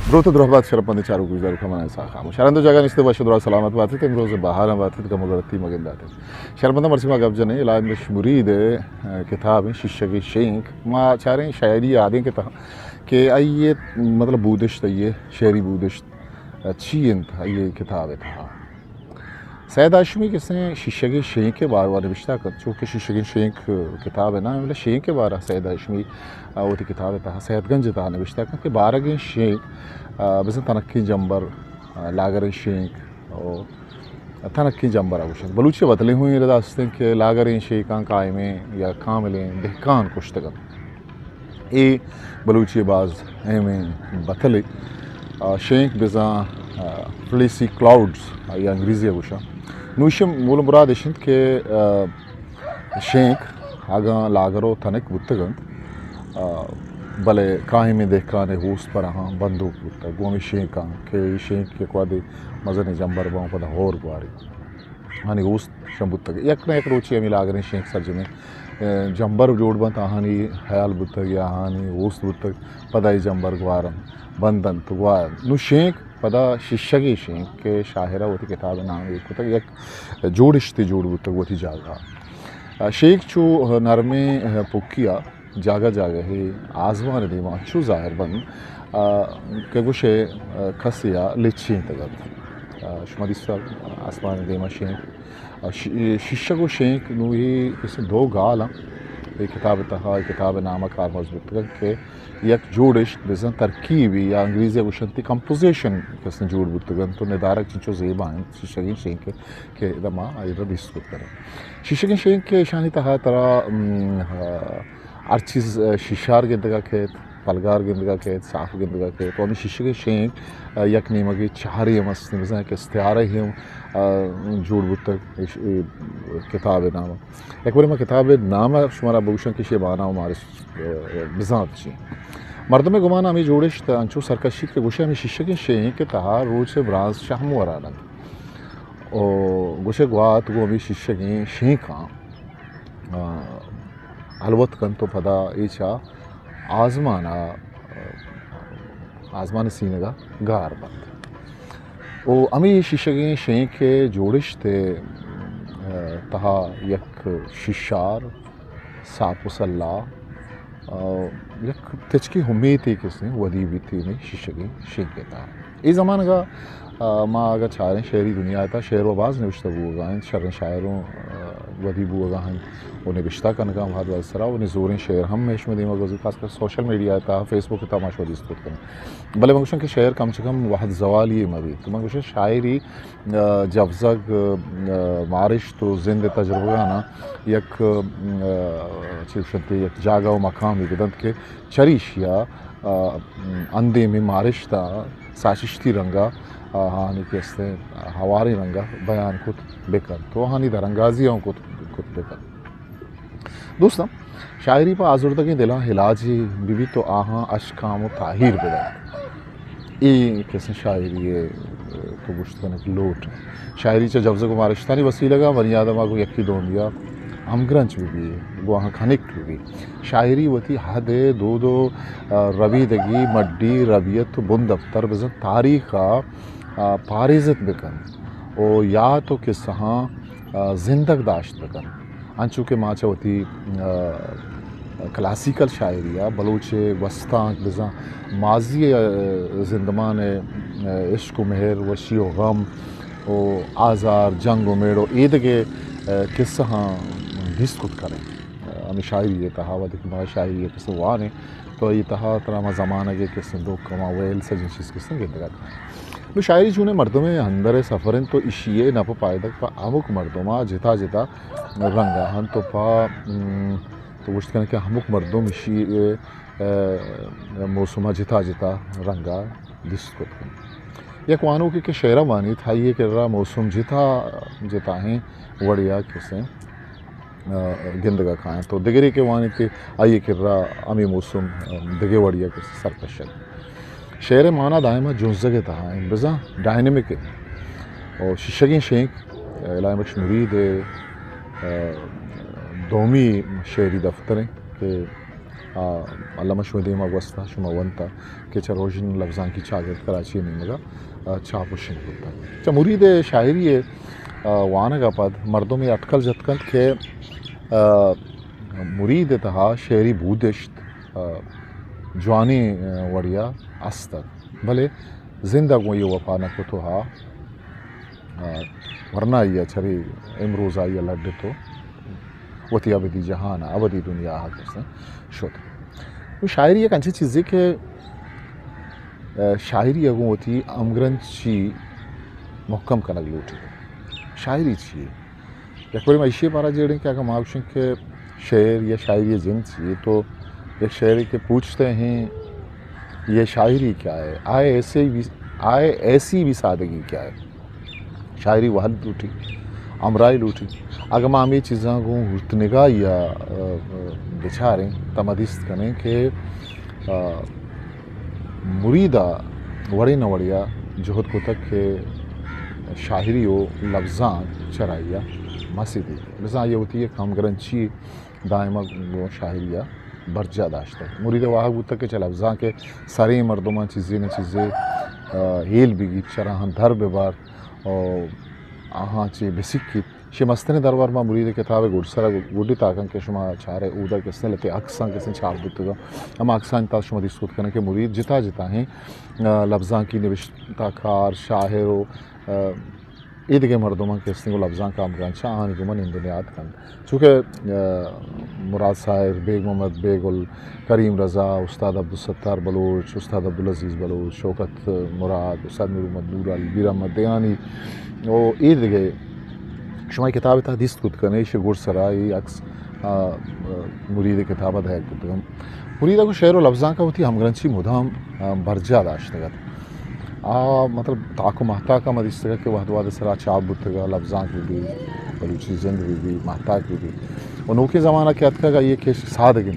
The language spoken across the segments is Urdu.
درود و درود شرپنده چارو گوزار کمان ایسا خاموش شرنده جاگان است باشه درود سلامت باتی که امروز بهار باتی که مگرتی مگن داده شرپنده مرسی ما گفت جنه لاینش مرید کتاب شیشگی شینک ما چاریں شاعری یادیں کہ یہ مطلب بودشت یہ شعری بودشت چی انت یہ کتاب تھا سید ہاشمی کس نے شیشگی شینک کے بارے میں نوشتہ کر چونکہ شیشگی شینک کتاب ہے نا مطلب شینک کے بارے سید ہاشمی وہ تھی کتاب تھا سید گنج تھا نوشتہ کر کہ بارگین شینک بزن تنکی جنبر لاگر شینک اور تنکی جنبر آگوشن بلوچی بدلے ہوئی رداستیں کہ لاگرین شیکان قائمیں یا کاملیں دہکان کشتگن ای بلوچی باز ایمیں بطلے شینک بزن فلیسی کلاؤڈز یا انگریزی آگوشن نوشم مول مراد اشند کہ شینک آگاں لاگرو تنک بتگن بلے کاہیں میں دہکانے ہوست پر ہاں بندوق بتا گومی شینکاں کہ شینک کے قوادی مزن جنبر باؤں پدا ہور گواری ہانی ہوست شم بتا گئے یک نا یک روچی ہمیں لاگرین شینک سرجمیں جنبر جوڑ بنتا ہانی خیال بتا گیا ہانی ہوست بتا پدای جنبر گوارن بندن تو گوارن نو شینک پدا شیشگی شینک کے شاہرہ وہ تھی کتاب نام ایک ہوتا یک جوڑشتی جوڑ بتا وہ تھی جاگا شیک چو نرمے پکیا جاگا جاگا ہے آزمان دیما چو ظاہر بن کہ گوشے کھسیا لچین تگت شماری سال آسمان دیما شینک شیشگو شینک نو ہی کسی دو گالا یہ کتاب تہا کتاب نامہ کار مضبوط کہ یک جوڑش بزن ترکیبی یا انگریزی گوشنتی کمپوزیشن کس نے جوڑ بتگن تو ندارک چنچو زیبا ہیں شیشگین شینک کے دما آئیرہ دیسکوت کریں شیشگین شینک کے شانی تہا ترا ہر چیز شیشار گندگا کھیت پلگار گندگا کھیت صاف گندگا کھیت اور شیشگین شینک یک نیمگی چہاری مست بزن کہ استعارہ ہی جوڑ بتگ کتاب نامہ ایک بار میں کتاب نامہ شمارا بوشن کی شیبانہ مارس بزانت چی مردم گمانا ہمیں جوڑش انچو سرکشی کے گوشے ہمیں شیشگین شینک کے تہا روز سے براز شہم ورانا اور گوشے گوات وہ ہمیں شیشگین شینکاں الوت کن تو پدا ایچا آزمان سینگا گار بند او امی شیشگین شینک کے جوڑش تے تہا یک شیشار ساپ و سلح یک تچکی ہمیتی کس نے ودی بھی تھی میں شیشگین شینک کے تہا ای زمان کا ما اگر چاریں شہری دنیا تا شعر و باز نوشتہ بوگا ہیں شرن شاعروں ودی بوگا ہیں انہیں بشتہ کنگا مہاد والسرا انہیں زوریں شعر ہم میش میں دیما گوزی خاص کر سوشل میڈیا تا فیس بک تا ماشوادی استود کریں بلے منگوشن کہ شعر کم چکم واحد زوال یہ مبی تو منگوشن شاعری جفزگ مارش تو زند تجربہ نا یک چیوشنتی یک جاگا و مقامی بدند کے چریش یا اندے میں مارش تا ساششتی رنگا ہانی کہستے ہواری رنگا بیان کت بکن تو ہانی درنگازیوں کت بکن دوستاں شاعری پا آزردگی دلا ہلاجی بیوی تو آہاں اشکام و تاہیر بدا ای کسی شاعری تو گشتگنک لوٹ شاعری چا جفزگ و مارشتانی وسیلہ گا ونی آدم آگو یکی دون دیا ہم گرنچ بھی وہ آہاں کھنک بھی شاعری وتی حد دو روی دگی مڈی رویت بند دفتر بزن تاریخا پارزت بکن او یا تو قصہاں زندگ داشت بکن انچو کہ ماں چوتی کلاسیکل شاعریہ بلوچ وسطاں بزن ماضی زندمان عشق و مہر وشی و غم و آزار جنگ و میڑو عید کے قصہاں ڈسکت کریں ہمیں شاعری یہ تہا ودک ما شاعری یہ قصہ وانے تو یہ تہا ترامہ زمانہ کے قصہ دو کما ویل سے جن چیز قصہ گندگا کریں نو شاعری چونے مردمیں اندر سفرن تو اشیئے نپا پائدک پا ہمک مردمہ جتا جتا رنگا ہن تو پا تو گوشت کرنے کہ ہمک مردم اشیئے موسمہ جتا جتا رنگا ڈسکت کریں یک وانو کہ شعرہ وانی تھا یہ کہ رہا موسم جتا ہیں وڑیا کسیں گندگا کھائیں تو دگری کے وانی کہ آئیے کہ رہا امی موسم دگے وڑیا کسیں سرکشن شعر معنی دائمہ جنزگے تہا ہیں بزا ڈائنمک اور شیشگین شینک علائم بخش مرید دومی شعری دفتریں کہ علامہ شویدیما وستا شما ونتا کہ چروشن لفظان کی چاگرد کراچی نیمگا چاپوشن ہوتا چا مرید شاعری وانگا پد مردوں میں اٹکل جتکل کہ مرید تہا شعری بودشت جوانی وڑیا استر بھلے زندہ کو یہ وفا نہ کو تو ہا ورنہ یہ چھری امروز آئی لڈ تو وتی ابدی جہان ابدی دنیا کسے شد شاعری ایک اچھی چیز ہے کہ شاعری اگوں ہوتی امگرنچی محکم کنگ لوٹی شاعری چیئے یک بڑی معیشی پارا جیڑیں کہ اگر معاوشن کے شعر یا شاعری جن چیئے تو ایک شاعری کے پوچھتے ہیں یہ شاعری کیا ہے آئے ایسی بھی سادگی کیا ہے شاعری وحد لوٹی امرائی لوٹی اگر میں ہمیں چیزاں کو نگاہ یا بچاریں تمدست کریں کہ مریدہ وڑے نہ وڑیا جہد کو تک کہ شاعری و لفظاں چرائیا مسیدی لفظاں یہ ہوتی ہے کہ ہم گرنچی دائمہ وہ شاعریہ برجہ داشتا ہے مرید واحق ہوتا کہ چل لفظاں کے سارے مردمان چیزیں نہ چیزیں ہیل بگی چراہاں در ببار اور آہاں چی بسکی شی مستن دربار ما مرید کتاب گوڑ سرا گوڑی تاکن کہ شما چارے اودا کسنے لتے اکسان کسنے چار بودتگا اما اکسان تا شما دیسکوت کرنے کہ مرید جتا جتا ہیں لفظاں کی نوشتہ کار شاعر و عید کے مردمان کسنے کو لفظاں کا امگرانچہ آہانی کو من اندنیات کن چونکہ مراد صاحب بیگ محمد بیگل کریم رضا استاد عبدالستار بلوچ استاد عبدالعزیز بلوچ شوکت مراد استاد نور محمد نور علی بیر احمد دیانی وہ عید گئے شما کتاب تا حدیث کت کرنے شی گوڑ سرائی اکس مرید کتابت ہے کتگم مریدہ کو شعر و لفظاں کا ہوتی ہم گرنچی مدام برجہ داشتگت مطلب تاکو محتاق کا مدیستگا کہ وحد واد سرا چاب بودتگا لفظاں کی بھی بلوچی زند بھی محتاق بھی اور نوکے زمانہ کیا اتکا گا یہ کہ سادگی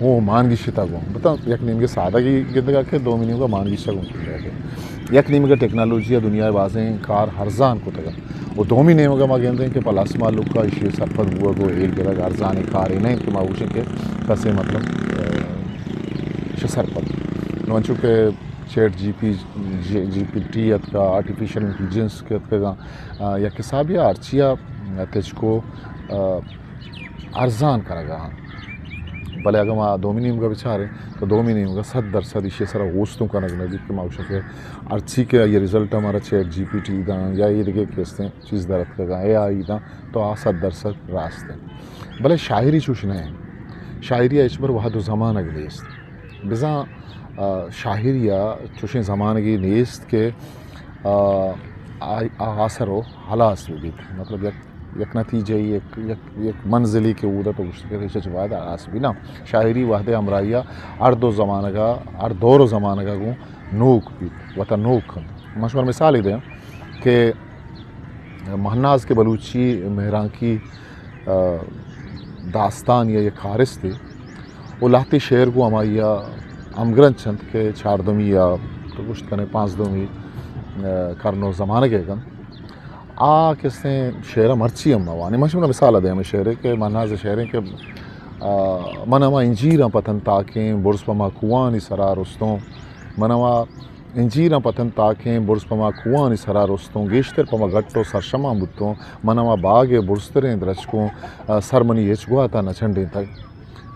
وہ مانگی شتا گو بتا یک نیم کے سادگی گدگا کہ دو منیم کا مانگی شتا گو یک نیم کا ٹیکنالوجی دنیا بازیں کار ہرزان کو تگا وہ دومی نیم کا ما گندیں کہ پلاس مالو کا اشی سرپد ہوا گو ایک گرہ ہرزان کار نہیں کہ ما اوشن کے کسے مطلب سرپد نوانچو کہ چیٹ جی پی ٹی ات کا آرٹیفیشل انٹیلیجنس کے ات کا یا کساب یا ارچیا تجھ کو ارزان کرا گا بھلے اگر ما دومی نیم کا بچارے تو دومی نیم کا 100% اشی سرا غوستوں کا نگنگی کہ ما اوشن کے ارچی کے یہ رزلٹ ہمارا چیٹ جی پی ٹی دا یا یہ دیکھے کیستے ہیں چیز درد کا اے آئی دا تو 100% راست ہے بھلے شاعری چوشنا ہے شاعری اچبر وحد و زمانہ کے لیست بزاں شاعریہ چوشیں زمانہ کی نیست کے آثر و حلاس بھی مطلب یک نتیجہ یک منزلی کے اودا تو گشت کے ریچہ چوائد آس بھی نا شاعری وحد امرائیہ اردو زمانہ کا اردور زمانہ کا گوں نوک بھی وطا نوک مشہور مثال ہی دیں کہ مہناز کے بلوچی مہران کی داستان یا یک حارس تھی وہ لاہتی شعر کو ہمائیہ امگرن چند کے 4 دومی یا تو گشت کنے 5 دومی کرنو زمانہ کے گن کس نے شعرہ مرچی ہم موانی مشہور مثال دے ہمیں شعرے کے مہناز شعریں کہ من اما انجیراں پتن تاکیں برس پما کوانی سرا رستوں من اما انجیراں پتن تاکیں برس پما کوانی سرا رستوں گیشتر پما گٹو سرشماں بتوں من اما باغ برستریں درچکوں سرمنی ہچگوا تا نچنڈیں تک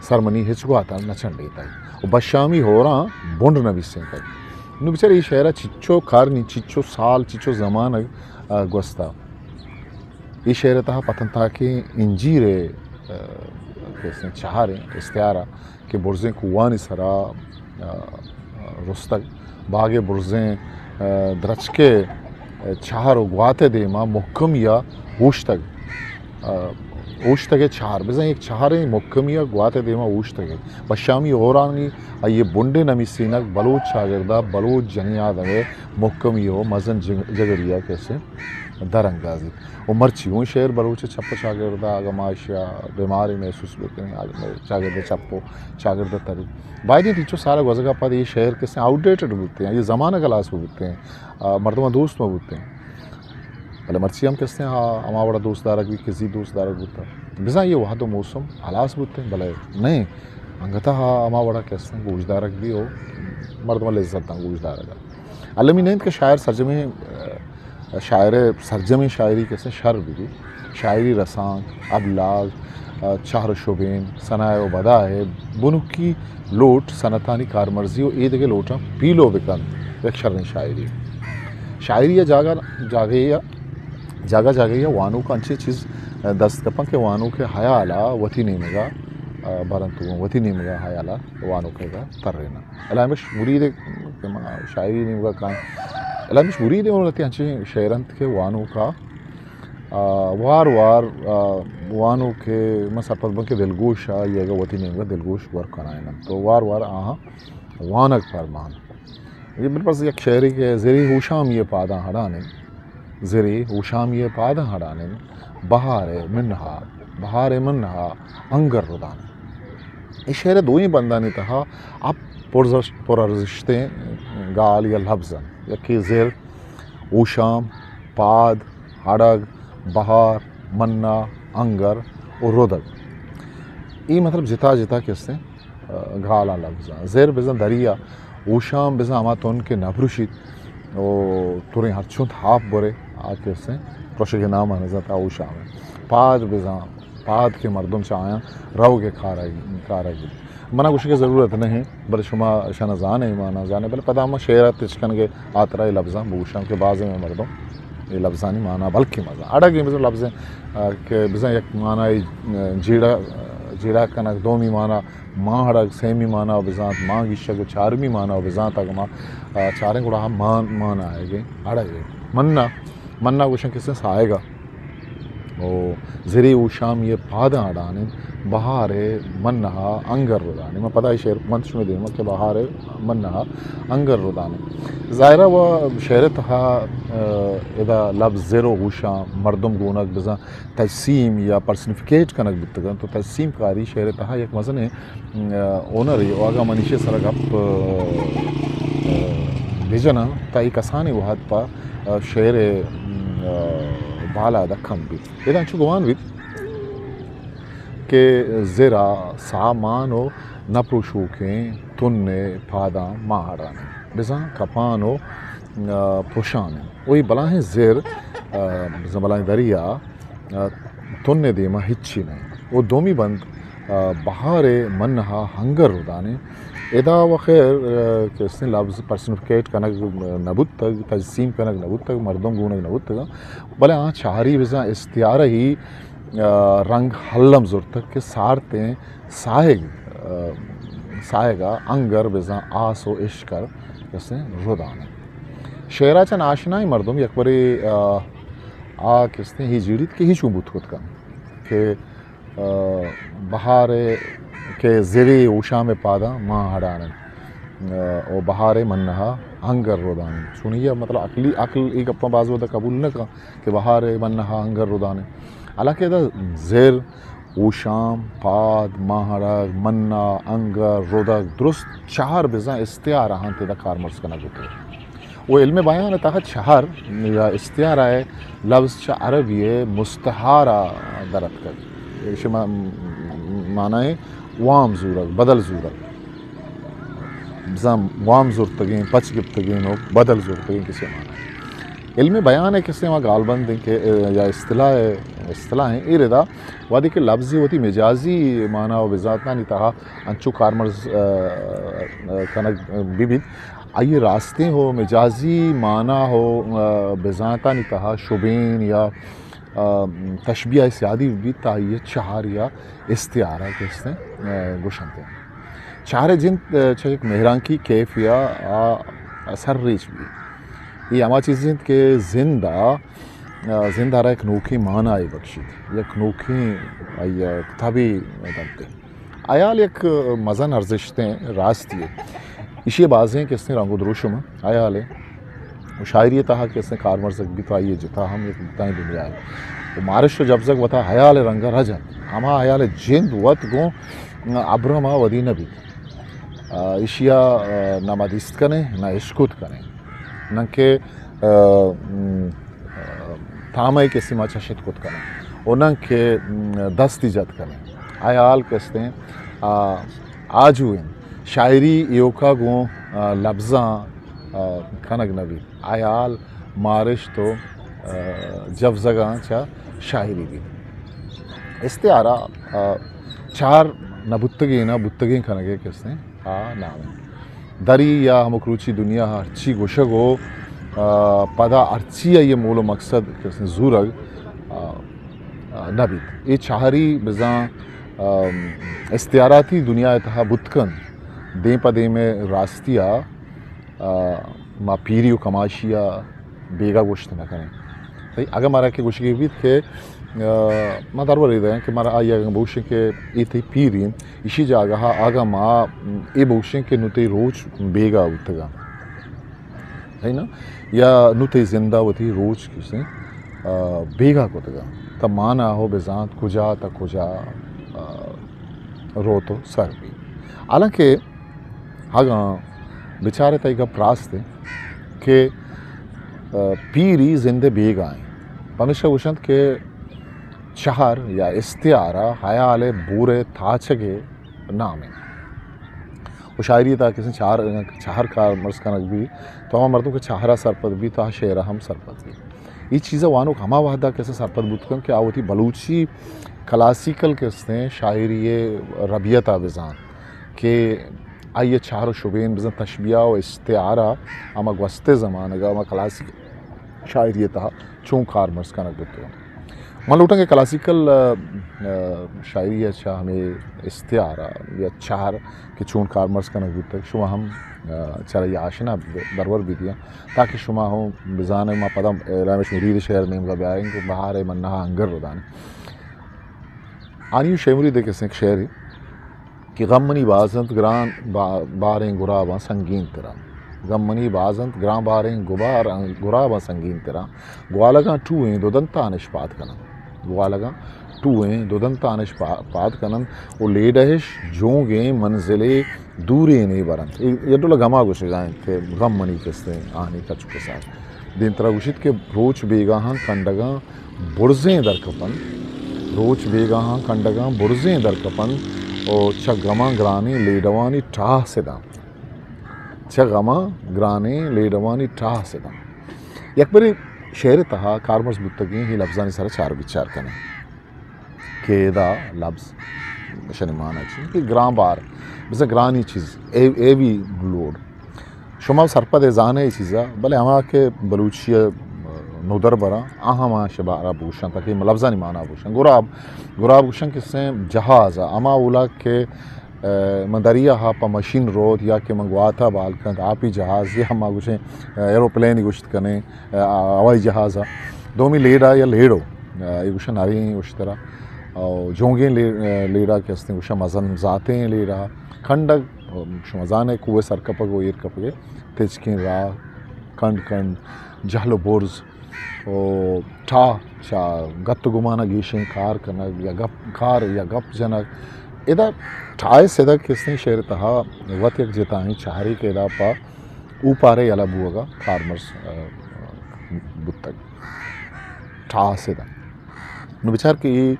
سرمنی ہچگوا تا نچنڈیں تک بشامی ہو رہا بونڈ نویسیں تک نو بچارے یہ شعرہ چچو کارنی چچو سال چچو زمانہ گوستا یہ شعر تہا پتن تھا کہ انجیرے کیسے چہاریں استعارہ کہ برزیں کوانی سرا رستگ باغ برزیں درچکے چہار و گواتے دے ماں محکم یا اوشتگے چہار بزن ایک چہاریں محکم یا گواتے دے ماں اوشتگے بشامی اورانی یہ بنڈے نمی سینک بلوچ شاگردہ بلوچ جنیاد ہے محکم یہ ہو مزن جگریا کیسے درنگازی وہ مرچی ہوں شعر بلوچ چھپ شاگردہ آگا معاشیا بیماری محسوس بکنی آگا شاگردہ چھپو شاگردہ تری بائی نہیں ٹیچو سارا گوزگا پا یہ شعر کیسے آؤٹ ڈیٹڈ بودتے ہیں یہ زمانہ گلاس بودتے ہیں مردمہ دوست میں بودتے ہیں بھلے مرچی ہم کہتے ہیں ہما بڑا دوست دارک بھی کسی دوست دارک بودتا بزا یہ وحد و موسم حلاس بودتے ہیں بھلے نہیں انگتا اما بڑا کہتے ہیں گوش دارک بھی ہو مردم لذت داں گوش دارگا علمی نیند کے شاعر سرجمی شاعری کہتے ہیں شر بھی شاعری رسان ابلاغ چہر شبین ثنائے و بدا ہے بنکی لوٹ صنعتانی کارمرزی و عید کے لوٹا پیلو بکن ایک شرن شاعری یا جاگا یا وانو کا انچے چیز دست کپن کے وانو کے حیالا وتی نیمگا برنتو وتی نیمگا حیالا وانو کے گا تررینا علامش مرید شاعری نیمگا کان علامش مرید انہوں انچے شعرنت کے وانو کا وار وانو کے مسافت بن کے دلگوشا یہ گا وتی نیمگا دلگوش ورک کنائنا تو وار آہاں وانک فرمان یہ بالپس یک شعری کے زری ہوشام یہ پادا ہڑانے زری ہوشام یہ پادا ہڑانے بہار منہا انگر ردانے یہ شعر دو ہی بندانی تہا اب پرارزشتے گال یا لفظن یکی زر ہوشام پاد ہڑگ بہار منا انگر اور رودگ یہ مطلب جتا کستے گالا لفظاں زیر بزن دریا اوشام بزن اما تون کے نبرشید او توریں ہرچون ہاف برے آکے سے پروشے کے نام آنزتا اوشام ہے پاد بزن پاد کے مردم چاہیں رو کے کارگی منہ کچھ کی ضرورت نہیں بل شما شنا زانے مانا جانے بل پدا ہم شعرات تشکن کے آترائی لفظاں بوشام کے بعض میں مردم یہ لفظانی معنی بلکہ مزہ اڑگ یہ لفظ کہ بزن یک معنی جیڑا کنک دومی معنی ماں ہڑگ سیمی معنی بزانت ماں گیشک چارمی معنی بزانت اگر ماں چاریں گوڑا ہم معنی آئے گئے اڑگ منہ گوشن کس سے آئے گا او زری اوشام یہ پادا اڑانے بہار منہا انگر ردانے میں پتہ ہی شعر منتش میں دیما کہ بہار منہا انگر ردانے ظاہرہ و شعر تہا ادا لفظ زیر و اوشام مردم گونک بزا تجسیم یا پرسنفکیٹ کنک بتگن تو تجسیم کاری شعر تہا یک مزن اونر ہے واگا منیشے سرگ اپ بھیجنا تا ایک آسانی وحد پا شعر بالا دکھم بھی ادا انچو گوان بھی کہ زیرا سامانو نپروشوکیں تننے پادا ماہرانے بزاں کپانو پوشانے وہی بلاہیں زیر بلاہیں دریا تننے دیما ہچی نہیں وہ دومی بند بہار منہا ہنگر ردانے ادا و خیر کہ اس نے لفظ پرسنفکیٹ کنک نبوت تک تجسیم کنک نبوت تک مردم گونک نبوت تک بلے آن چاری بزاں استعارہ ہی رنگ حلم زور تک کہ سارتیں سائگا انگر بزاں آس و عشقر کسے ردانے شعرہ چن آشنائی مردم یک بری کستے ہی جیڑیت کہ ہی چوبوت خود کا کہ بہار کے زری اوشام پادا ماں ہڑانے او بہار منہا انگر ردانے سنیے مطلب عقل ایک اپنا بازو دا قبول نہ کا کہ بہار منہا انگر ردانے حالانکہ دا زیر اوشام پاد ماہڑگ منا انگر رودگ درست چہار بزاں استعارہ ہاں تیدا کارمرز کنا گوتے وہ علم بیان تحت چہار یا استعارہ ہے لفظ چا عربی مستحارہ درد کر اسے معنی ہے وام زورگ بدل زورگ بزاں وام زورتگیں پچ گپتگیں بدل زورتگیں کسی معنی ہے علم بیان ہے کسی وہاں غالباً دیں کہ یا اصطلاح ہیں ایردا وادی کہ لفظی ہوتی مجازی معنی و بذاتنا نہیں تہا انچو کارمرز کنک بیبید آئیے راستے ہو مجازی معنی ہو بذاتنا نہیں تہا شبین یا تشبیہ سیادی بھی تاہیے چہار یا استعارہ کس نے گوشنتے ہیں چہار جن چاہے ایک مہران کی کیف یا اثر ریچ بھی یہ اما چیزیں کہ زندہ رہا ایک نوکھی معنی آئی بخشید یک نوکھی کتابی دنتے آیال یک مزن ارزشتیں راستی ہے اسی بازیں کہ اس نے رنگ و دروشم آیال ہے وہ شاعری تہا کہ اس نے کارمرزک بھی تو آئیے جتا ہم ایک بتائیں دنیا ہے وہ مارش و جبزک بتا حیال رنگا رجن ہما حیال جند وط گوں عبرما ودینہ بھی اشیا نہ مدیست کنے نہ عشقت کنے نہ کہ تامائی کسی ما چشت کت کنے اور نہ کہ دستی جت کنے آیال کستے آجوین شاعری ایوکا گو لفظاں کنگ نبی آیال مارش تو جب زگاں چا شاعری بھی استعارہ چار بتگیں کنگے کس نے نام دری یا ہمکروچی دنیا ارچی گوشگو پدا ارچی یہ مول و مقصد کس نے زورگ نبی یہ چاہری بزاں استعاراتی دنیا تہا بتکن دیں پدے میں راستیا ما پیری و کماشیا بیگا گوشت نہ کریں اگر مارا کہ گوشگی بھی کہ ما دربار رہے ہیں کہ مارا آئی اگر بوشیں کہ یہ تھی پیرین اسی جاگہ آگا ما یہ بوشیں کہ نوتے روچ بیگا اتگا ہے نا یا نوتے زندہ ہوتی روچ کسے بیگا کو تگا تب مانا ہو بزانت کجا تا کجا رو تو سر بھی حالانکہ آگاں بیچارے تا ایک پراستے کہ پیری زندے بیگا ہیں پمیشہ گوشند کہ چہر یا استعارہ حیال بورے تھاچگے نام ہے وہ شاعری تا کسی چہر کار مرز کنک بھی تو ہما مردوں کے چہرہ سرپد بھی تا شعرہ ہم سرپد بھی یہ چیزیں وانو ہما وحدہ کیسے سرپد بودکن کہ آوتی بلوچی کلاسیکل کستے شاعری ربیتا بزان کہ آئیے چہر و شبین بزن تشبیہ و استعارہ اما گوستے زمانہ گا اما کلاسیکل شاعری تا چون کار مرز کنک بودکن من لوٹاں کہ کلاسیکل شاعری اچھا ہمیں استعارہ یا چہر کہ چون کار مرز کنک بود تک شما ہم چرا یہ آشنا درور بھی دیا تاکہ شما ہوں بزانے ما پدا رامش مرید شہر نیم کا بیاریں کہ بہار منہا انگر رو دانے آنیو شیموری دے کسیں ایک شعر ہے کہ غم منی بازنت گران باریں گراباں سنگین ترا غم منی بازنت گران باریں گراباں سنگین ترا گوالگاں ٹوئیں دو دنتانش پات کنن گوالگاں ٹوئیں دو دنتانش پات کنن وہ لیڈہش جونگیں منزلے دورے نہیں برن یہ دولہ غما گوشگائیں کہ غم منی کستے آنے کا چکے ساتھ دین طرح گوشید کہ روچ بیگاہاں کنڈگاں برزیں در کپن روچ بیگاہاں کنڈگاں برزیں در کپن اور چھ غما گرانے لیڈوانی ٹاہ سے داں چھ غما گرانے لیڈوانی ٹاہ سے داں یک بری شعر تہا کارمرز بودتگیں ہی لفظانی سارا چار بچار کنے کہ دا لفظ شنی مانا چیز کہ گران بار بسا گرانی چیز اے بھی لوڈ شما سرپد ازانے چیزا بلے ہما کہ بلوچی نودر برا آہما شبارہ بوشن تاکہ لفظانی مانا بوشن گراب بوشن کس سے جہاز اما اولا کہ من دریا ہا پا مشین رود یا کہ من گواتا بالکند آپی جہاز یا ہما گوشیں ایروپلینی گوشت کنے ہوائی جہاز دومی لیڈا یا لیڈو یہ گوشن ناری اشترا اور جونگیں لیڈا کستے گوشن مزن ذاتیں لیڈا کھنڈگ شمزانے کوئے سر کپگو ایر کپگے تیچکیں راہ کنڈ جہل و برز او ٹھا چا گت گمانا گیشیں کار کنگ یا گپ جنگ ادا ٹھائے سیدہ کسنے شعر تہا وقت یک جتائیں چاہری کے ادا پا اوپارے یلا بوگا کارمرز بودتگ ٹھا سیدہ نو بچار کہ یہ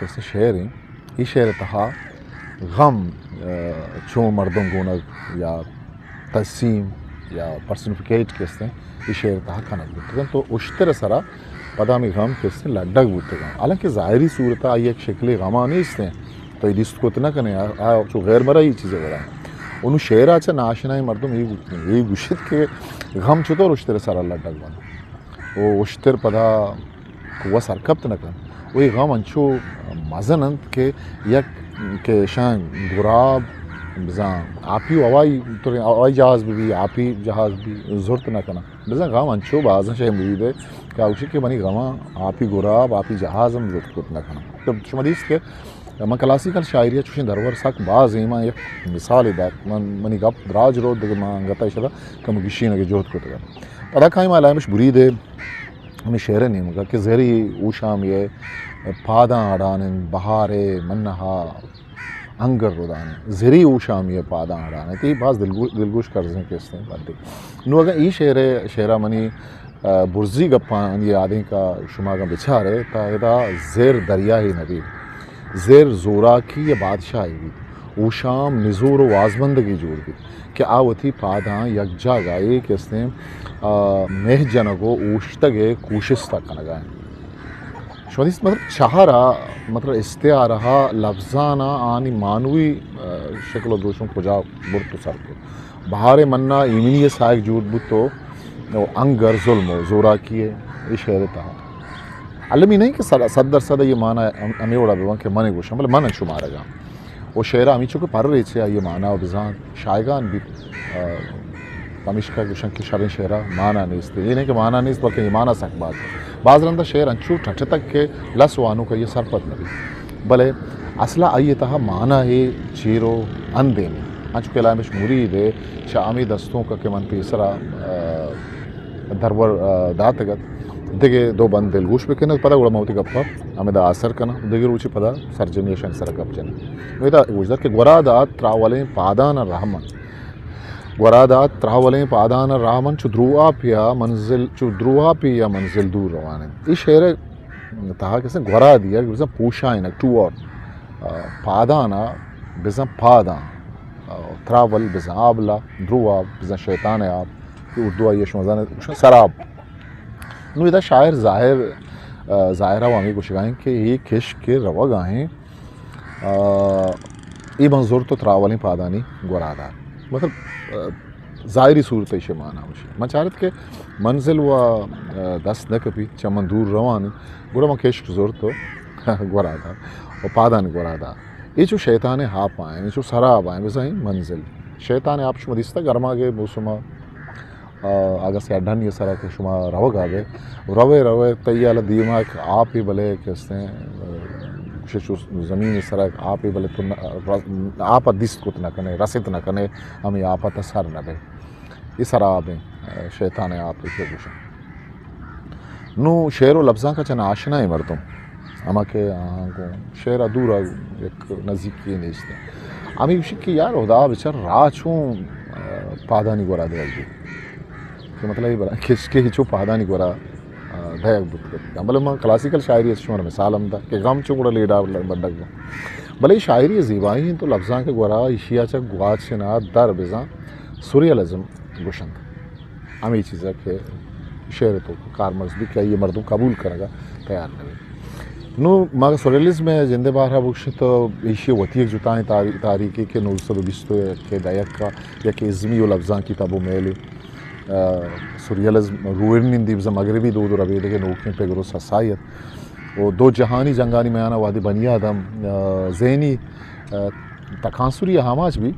کسنے شعر ہیں یہ شعر تہا غم چون مردم گونگ یا تقسیم یا پرسنفکیٹ کستے یہ شعر تہا کنک بودتگن تو اشتر سرا پدا میں غم کستے لڈگ بودتگن حالانکہ ظاہری صورتہ آئی ایک شکل غمہ نہیں اس نے تو یہ لیست کو اتنا کنے چو غیر مرہ یہ چیزیں بڑا ہیں انہوں شعر آچا ناشنائی مردم یہ گوشت کہ غم چھتو اشتر سرا لڈگ بنا وہ اشتر پدا قوہ سرکبت نکن وہی غم انچو مزنند کہ یک کہ شان گراب بزان آپی ہوائی جہاز بھی آپی جہاز بھی ضرورت نہ کنا بزان غم انچو بازن شاہ مرید ہے کہ اوشی کہ منی غما آپی گراب آپی جہاز ہم ضرورت نہ کنا تو شما دیست کہ من کلاسیکل شاعری چوشن درور ساک باز ایما یک مثال داد منی گپ دراج رو دیگه من گتا شده که مگشی نگه جهد کتا پدا کائی ما لائمش برید ہمیں شعر نہیں مگا کہ زہری اوشام یہ پاداں اڑانن بہار منہا انگر رودانے زہری اوشام یہ پاداں اڑانے تی بعض دلگوش کرزیں کس نے بات دیکھ نو اگر ای شعرہ منی برزی گپان یہ آدھیں کا شما کا بچھا رہے تا ادا زیر دریا ہی نبی زیر زورا کی یہ بادشاہ بھی اوشام نزور و وازمندگی جوڑ بھی کہ آوتی پاداں یک جاگا ایک اس نے مہ جنگو اوشتگے کوشستہ کنگائیں شودیس مطلب چہارا مطلب استعارہ لفظانا آنی مانوی شکل و دوشوں کجا برتو سر کو بہار منا ایمینی سائق جوڑ بتو انگر ظلم و زورا کیے یہ شعر تھا علمی نہیں کہ 100% یہ معنی ہمیں اڑا بیوان کہ من گوشم بلے من شمارا گا وہ شعرہ ہمیں چونکہ پر رہی چھے یہ معنی و بزان شائگان بھی پمیشکا گوشن کی شرین شعرہ معنی نیست یہ نہیں کہ معنی نیست بلکہ یہ معنی سک بات بعض رندہ شعر انچو ٹھٹ تک کے لسوانو کا یہ سرپت نبی بلے اصلہ آئیے تہا معنی ہے چیرو اندے میں انچو کہ لائمش مرید ہے شامی دستوں کا کہ من پیسرا درور داتگت دیگه دو بند دلگوش بکنه پدا گوڑا موتی گپا ہمیں دا اثر کنا دیگه روچی پدا سرجنیشن سر گپ جنه ویدا وجدت کہ گورادات تراولیں پادان رحمن گورادات تراولیں پادان رحمن چو دروآ پیا منزل دور روانے یہ شعر تہا کسے گورا دیا کہ بزن پوشائنک ٹو اور پادانا بزن پادان تراول بزن آبلا دروآ بزن شیطان آب اردو آئیے شمزان سراب نو ادا شاعر ظاہرہ وامی کو شکائیں کہ یہ کشک کے روا گاہیں یہ منظور تو تراولیں پادانی گورادار مطلب ظاہری صورت ایشے معنی ہوشی من چاہرت کہ منزل و دست نکپی چمن دور روان گوڑا من کشک زور تو گورادار و پادانی گورادار یہ جو شیطان ہاپ آئیں یہ جو سراب آئیں بزہیں منزل شیطان آپ شما دیستا گرما گے موسمہ آگا سے اڈھن یہ سرا کہ شما روگ آگے روے تیال دیما ایک آپ ہی بلے کہ اس نے زمین سرا آپ ہی بلے آپ دست کت نہ کنے رسط نہ کنے ہمیں آپ تسر نہ بے یہ سرا آبیں شیطان آپ ہی نو شعر و لفظاں کا چنا آشنا ہے مردم اما کہ شعر ادورا ایک نزدیکی نیست امی گوشی کہ یار خدا بچر راہ چون پادانی گورا دے گی کہ مطلب یہ بڑا کس کے ہی چو پادانی گورا دھیک بت کرتا بلے میں کلاسیکل شاعری اس شمار مثال ہم دا کہ غم چون گوڑا لیڈا بڑھک گا بلے شاعری زیبائی ہیں تو لفظاں کے گورا اشیاء چا گواچ نا در بزاں سوریالزم گوشند امی چیز ہے کہ شعر تو کارمرز بھی کہ یہ مردم قبول کرے گا تیار نہیں نو ماں سوریالزم میں زندہ بارہ بخش تو ایشی وطی ایک جتائیں تاریخی کے 1920 کے دائق کا یا کہ ازمی و لفظاں کتابوں میں لے سوریالزم روئرنین دیبزا مغربی دو ربیدے کے نوکیں پہ گروس حسائیت وہ دو جہانی جنگانی میانا وادی بنی آدم ذہنی تکانسوری ہاماج بھی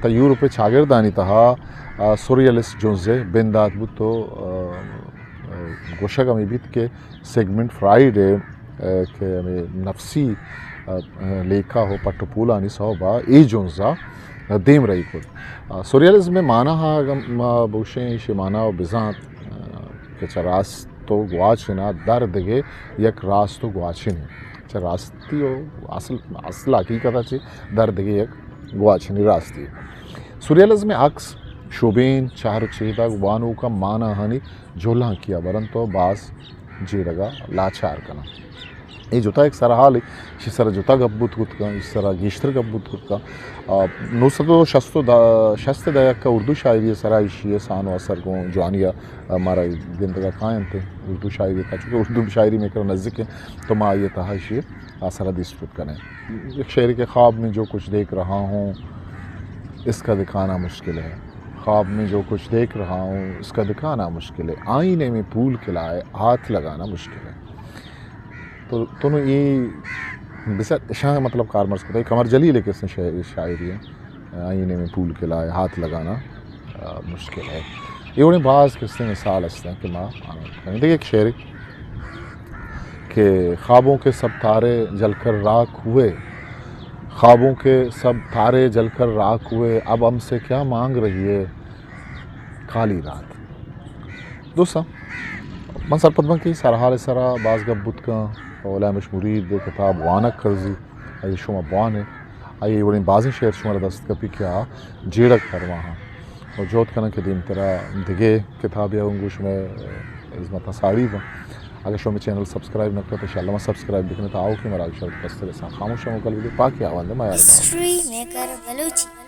تا یورپ چاگردانی تہا سوریالسٹ جونزے بین داد بود تو گوشہ گمی بیت کے سیگمنٹ فرائیڈ کہ نفسی لیکھا ہو پٹو پولانی صحبہ ای جونزا دیم رہی کل سوریالزم میں معنی ہا بوشیں شی معنی و بزان کہ چا راستو گواچنا دردگے یک راستو گواچنی چا راستی و اصل حقیقتا چی دردگے یک گواچنی راستی سوریالزم میں عکس شوبین چار چیدہ وانو کا معنی ہنی جھولاں کیا برن تو باز جیرگا لاچار کنا یہ جوتا ایک سرا حال ہے اس طرح جوتا گبوت کت کا اس طرح گیشتر گبوت کت کا 960 دائق کا اردو شاعری سرا اشیاء سان و اثر کو جوانیہ ہمارا گندگا قائم تھے اردو شاعری کا چونکہ اردو شاعری میں کر نزدیک ہے تو ماں یہ تہا اشیاء سرا دیسپوت کریں ایک شاعری کے خواب میں جو کچھ دیکھ رہا ہوں اس کا دکھانا مشکل ہے خواب میں جو کچھ دیکھ رہا ہوں اس کا دکھانا مشکل ہے آئینے میں پھول کھلائے ہاتھ لگانا مشکل ہے تو یہ بس شاہ مطلب کارمرز کو کمر جلی لے کے اس نے شاعری ہے آئینے میں پھول کھلائے ہاتھ لگانا مشکل ہے یہ انہیں بعض قصے مثال اس ہیں کہ ماں دیکھیں ایک شعر کہ خوابوں کے سب تارے جل کر راکھ ہوئے خوابوں کے سب تارے جل کر راکھ ہوئے اب ہم سے کیا مانگ رہی ہے کالی رات دوسرا من سرپت کی سرحال سرا باز گبت کا اولا مشمورید دے کتاب وانک کرزی آئی شما بوانے آئی بڑی بازی شعر شما دست کپی کیا جیڑک کر وہاں اور جوت کنا کہ دیم ترا دگے کتاب یا انگوش میں عظمت ساری با اگر شما چینل سبسکرائب نہ کرو تو شاء اللہ سبسکرائب بکنے تو آؤ کہ مراغ شرط پستر خاموش ہوں کل ویڈیو پاکی آوانده ما یار History Maker Baluchi.